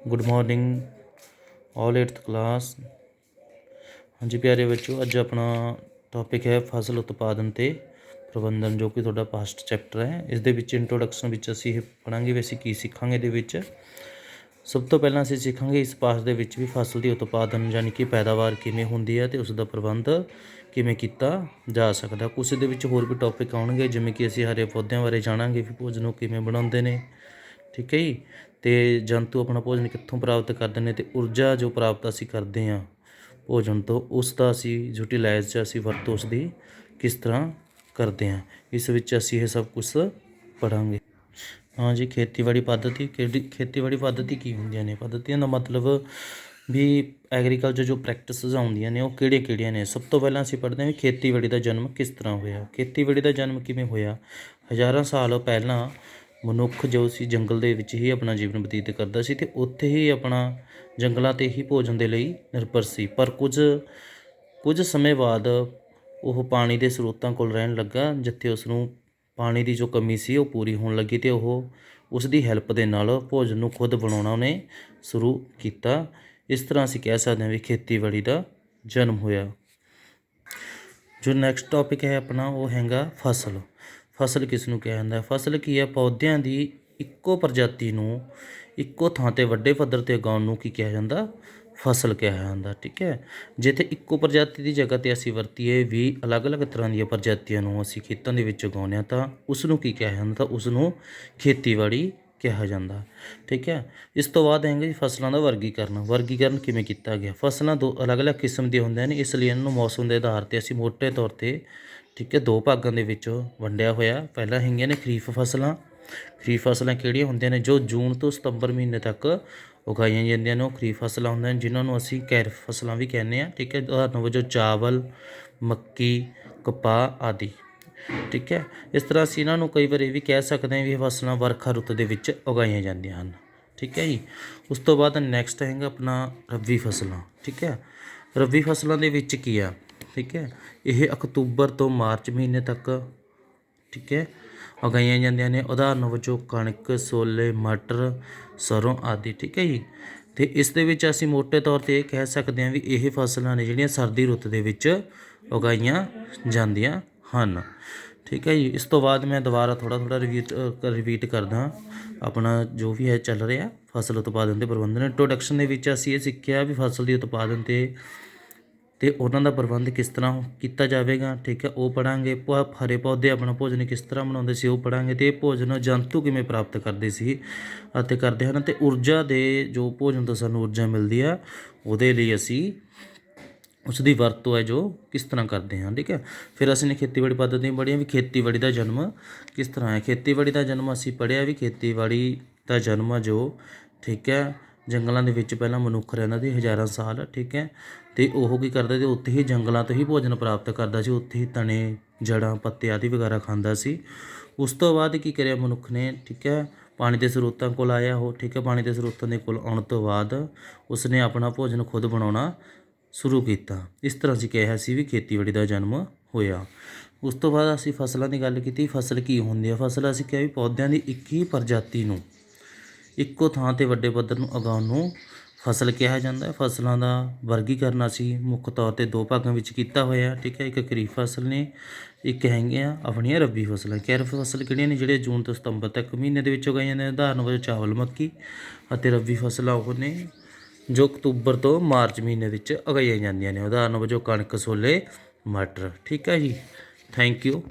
Good morning all 8th class. हाँ जी प्यारे बच्चों, अज अपना टॉपिक है फसल उत्पादन ते प्रबंधन, जो कि थोड़ा पास्ट चैप्टर है। इस दे विच इंट्रोडक्शन विच असीं पढ़ांगे भी असीं की सीखांगे। इहदे विच सब तो पहलां असीं सीखांगे इस पास दे विच भी फसल दी उत्पादन यानी कि पैदावार किवें हुंदी है ते उस दा प्रबंध किवें कीता जा सकदा। कुछ इहदे विच होर भी टॉपिक आउणगे, जिवें कि असीं हरे पौदिਆਂ बारे जाणांगे भी भोजन नूं किवें बनाउंदे ने, ठीक है जी। तो जंतु अपना भोजन कित्थों प्राप्त करते हैं, तो ऊर्जा जो प्राप्त असी करते हैं भोजन तो उसका असी यूटिलाइज असी वरतों उसकी किस तरह करते हैं, इस विच असी ये सब कुछ पढ़ांगे। हाँ जी, खेतीबाड़ी पद्धति खेतीबाड़ी पद्धति की होंदियां ने, पद्धतियों का मतलब भी एग्रीकल्चर जो प्रैक्टिसिस आउंदियां ने वो किहड़ियां ने। सब तो पहलां असीं पढ़दे हां खेतीबाड़ी का जन्म किस तरह होया। खेतीबाड़ी का जन्म किवें होया? हज़ारां साल पहलां मनुख जो सी जंगल दे विच ही अपना जीवन बतीत करदा सी ते उत्थे ही अपना जंगलों ते ही भोजन के लिए निर्भर सी। पर कुछ समय बाद वो पानी के स्रोतों कोल रहन लगा, जिथे उसनूं पानी की जो कमी सी वो पूरी होने लगी तो वह उसकी हैल्प के नाल भोजन नूं खुद बनाउणा उहने शुरू किया। इस तरह असीं कह सकते हैं भी खेतीबाड़ी का जन्म होया। जो नैक्सट टॉपिक है अपना वो हैगा फसल। फसल किस नूं कहा जाता है? फसल की है? पौदिਆਂ की इक्को प्रजाति नूं इक्को थां ते वड्डे पੱਧਰ ते उगाउण नूं की कहा जाता? फसल कहा जाता, ठीक है। जिथे इक्को प्रजाति की जगह ते असीं वरतीए भी अलग अलग तरह दी प्रजातियां नूं असीं खेतां दे विच उगाउने आ तां उसनूं की कहा जाता? उसनूं खेतीबाड़ी कहा जाता, ठीक है। इस तो बाद हैगा जी फसलों का वर्गीकरण किवें कीता गया। फसलां दो अलग अलग किस्म दी होंदियां ने, इसलिए इन्हां नूं मौसम के आधार पर असीं मोटे तौर पर, ठीक है, दो भागों के विच वंडिया होया। पहला हैगियां ने खरीफ फसलां। खरीफ फसलां किहड़ियां हुंदियां ने? जो जून तो सितंबर महीने तक उगाईਆਂ ਜਾਂਦੀਆਂ ਨੇ ਉਹ खरीफ फसलां ਹੁੰਦੀਆਂ ਨੇ, जिन्हां नूं असीं कैरफ फसलां भी कहने हैं, ठीक है। उदाहरण वजों चावल, मक्की, कपाह आदि, ठीक है। इस तरह असीं इन्हां नूं कई वार ये भी कह सकते हैं भी ये फसलां वरखा रुੱਤ ਦੇ ਵਿੱਚ उगाईਆਂ ਜਾਂਦੀਆਂ ਹਨ, ठीक है जी। उस तो बाद नैक्सट हैगा अपना रबी फसलां, ठीक है। रबी फसलों के विच की आ, ठीक है, ये अक्तूबर तो मार्च महीने तक, ठीक है, उगाईਆਂ ਜਾਂਦੀਆਂ ਨੇ। उदाहरण वजों कणक, छोले, मटर, सरों आदि, ठीक है जी। तो इस दे विच असीं मोटे तौर पर यह कह सकते हैं भी ये फसलां ने जिहड़ियां सर्दी रुੱਤ ਦੇ ਵਿੱਚ उगाईਆਂ ਜਾਂਦੀਆਂ ਹਨ, ठीक है जी। इस तो बाद मैं दोबारा थोड़ा रिपीट करदा अपना जो भी है चल रहा फसल उत्पादन ते प्रबंधन। इंट्रोडक्शन दे विच असीं ये सिੱਖਿਆ भी फसल के उत्पादन ਤੇ ਉਹਨਾਂ ਦਾ ਪ੍ਰਬੰਧ ਕਿਸ ਤਰ੍ਹਾਂ ਕੀਤਾ ਜਾਵੇਗਾ, ਠੀਕ ਹੈ, ਉਹ ਪੜ੍ਹਾਂਗੇ। ਹਰੇ ਪੌਦੇ ਆਪਣਾ ਭੋਜਨ ਕਿਸ ਤਰ੍ਹਾਂ ਬਣਾਉਂਦੇ ਸੀ ਉਹ ਪੜ੍ਹਾਂਗੇ। ਅਤੇ ਇਹ ਭੋਜਨ ਜੰਤੂ ਕਿਵੇਂ ਪ੍ਰਾਪਤ ਕਰਦੇ ਸੀ ਅਤੇ ਕਰਦੇ ਹਨ। ਅਤੇ ਊਰਜਾ ਦੇ ਜੋ ਭੋਜਨ ਤੋਂ ਸਾਨੂੰ ਊਰਜਾ ਮਿਲਦੀ ਆ ਉਹਦੇ ਲਈ ਅਸੀਂ ਉਸ ਦੀ ਵਰਤੋਂ ਹੈ ਜੋ ਕਿਸ ਤਰ੍ਹਾਂ ਕਰਦੇ ਹਾਂ, ਠੀਕ ਹੈ। ਫਿਰ ਅਸੀਂ ਨੇ ਖੇਤੀਬਾੜੀ ਪੱਧਤੀਆਂ ਪੜ੍ਹੀਆਂ ਵੀ ਖੇਤੀਬਾੜੀ ਦਾ ਜਨਮ ਕਿਸ ਤਰ੍ਹਾਂ ਹੈ। ਖੇਤੀਬਾੜੀ ਦਾ ਜਨਮ ਅਸੀਂ ਪੜ੍ਹਿਆ ਵੀ ਖੇਤੀਬਾੜੀ ਦਾ ਜਨਮ ਜੋ, ਠੀਕ ਹੈ, ਜੰਗਲਾਂ ਦੇ ਵਿੱਚ ਪਹਿਲਾਂ ਮਨੁੱਖ ਰਹਿੰਦਾ ਸੀ ਹਜ਼ਾਰਾਂ ਸਾਲ, ਠੀਕ ਹੈ। ਅਤੇ ਉਹ ਕੀ ਕਰਦਾ ਸੀ, ਉੱਥੇ ਹੀ ਜੰਗਲਾਂ ਤੋਂ ਹੀ ਭੋਜਨ ਪ੍ਰਾਪਤ ਕਰਦਾ ਸੀ, ਉੱਥੇ ਹੀ ਤਣੇ, ਜੜ੍ਹਾਂ, ਪੱਤੇ ਆਦਿ ਵਗੈਰਾ ਖਾਂਦਾ ਸੀ। ਉਸ ਤੋਂ ਬਾਅਦ ਕੀ ਕਰਿਆ ਮਨੁੱਖ ਨੇ, ਠੀਕ ਹੈ, ਪਾਣੀ ਦੇ ਸਰੋਤਾਂ ਕੋਲ ਆਇਆ ਉਹ, ਠੀਕ ਹੈ। ਪਾਣੀ ਦੇ ਸਰੋਤਾਂ ਦੇ ਕੋਲ ਆਉਣ ਤੋਂ ਬਾਅਦ ਉਸਨੇ ਆਪਣਾ ਭੋਜਨ ਖੁਦ ਬਣਾਉਣਾ ਸ਼ੁਰੂ ਕੀਤਾ। ਇਸ ਤਰ੍ਹਾਂ ਅਸੀਂ ਕਿਹਾ ਸੀ ਵੀ ਖੇਤੀਬਾੜੀ ਦਾ ਜਨਮ ਹੋਇਆ। ਉਸ ਤੋਂ ਬਾਅਦ ਅਸੀਂ ਫਸਲਾਂ ਦੀ ਗੱਲ ਕੀਤੀ। ਫਸਲ ਕੀ ਹੁੰਦੀ ਆ? ਫਸਲ ਅਸੀਂ ਕਿਹਾ ਵੀ ਪੌਦਿਆਂ ਦੀ ਇੱਕ ਹੀ ਪ੍ਰਜਾਤੀ ਨੂੰ ਇੱਕੋ ਥਾਂ 'ਤੇ ਵੱਡੇ ਪੱਧਰ ਨੂੰ ਉਗਾਉਣ ਨੂੰ ਫਸਲ ਕਿਹਾ ਜਾਂਦਾ। ਫਸਲਾਂ ਦਾ ਵਰਗੀਕਰਨ ਅਸੀਂ ਮੁੱਖ ਤੌਰ 'ਤੇ ਦੋ ਭਾਗਾਂ ਵਿੱਚ ਕੀਤਾ ਹੋਇਆ, ਠੀਕ ਹੈ। ਇੱਕ ਖਰੀਫ ਫਸਲ ਨੇ, ਇੱਕ ਹੈਗੀਆਂ ਆਪਣੀਆਂ ਰੱਬੀ ਫਸਲਾਂ। ਖਰੀਫ ਫਸਲ ਕਿਹੜੀਆਂ ਨੇ? ਜਿਹੜੇ ਜੂਨ ਤੋਂ ਸਤੰਬਰ ਤੱਕ ਮਹੀਨੇ ਦੇ ਵਿੱਚ ਉਗਾਈਆਂ ਜਾਂਦੀਆਂ। ਉਦਾਹਰਨ ਵਜੋਂ ਚਾਵਲ, ਮੱਕੀ। ਅਤੇ ਰੱਬੀ ਫਸਲਾਂ ਉਹ ਨੇ ਜੋ ਅਕਤੂਬਰ ਤੋਂ ਮਾਰਚ ਮਹੀਨੇ ਵਿੱਚ ਉਗਾਈਆਂ ਜਾਂਦੀਆਂ ਨੇ। ਉਦਾਹਰਨ ਵਜੋਂ ਕਣਕ, ਛੋਲੇ, ਮਟਰ, ਠੀਕ ਹੈ ਜੀ। Thank you.